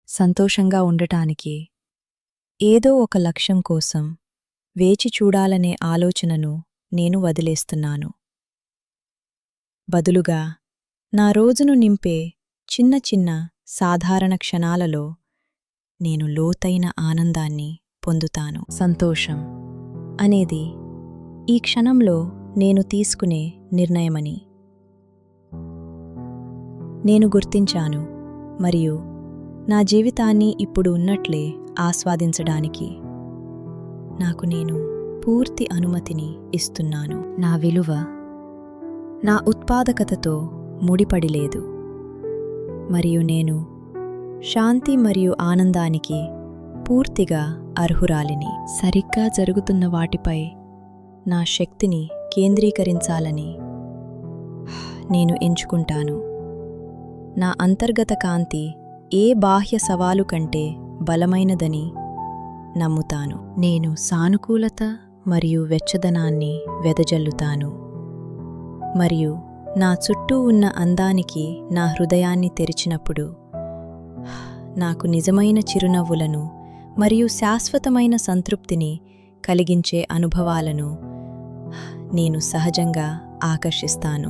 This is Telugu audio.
సంతోషంగా ఉండటానికి ఏదో ఒక లక్ష్యం కోసం వేచి చూడాలనే ఆలోచనను నేను వదిలేస్తున్నాను. బదులుగా నా రోజును నింపే చిన్న చిన్న సాధారణ క్షణాలలో నేను లోతైన ఆనందాన్ని పొందుతాను. సంతోషం అనేది ఈ క్షణంలో నేను తీసుకునే నిర్ణయమని నేను గుర్తించాను మరియు నా జీవితాన్ని ఇప్పుడు ఉన్నట్లే ఆస్వాదించడానికి నాకు నేను పూర్తి అనుమతిని ఇస్తున్నాను. నా విలువ నా ఉత్పాదకతతో ముడిపడిలేదు మరియు నేను శాంతి మరియు ఆనందానికి పూర్తిగా అర్హురాలిని. సరిగ్గా జరుగుతున్న వాటిపై నా శక్తిని కేంద్రీకరించాలని నేను ఎంచుకుంటాను. నా అంతర్గత కాంతి ఏ బాహ్య సవాలు కంటే బలమైనదని నమ్ముతాను. నేను సానుకూలత మరియు వెచ్చదనాన్ని వెదజల్లుతాను మరియు నా చుట్టూ ఉన్న అందానికి నా హృదయాన్ని తెరిచినప్పుడు నాకు నిజమైన చిరునవ్వులను మరియు శాశ్వతమైన సంతృప్తిని కలిగించే అనుభవాలను నేను సహజంగా ఆకర్షిస్తాను.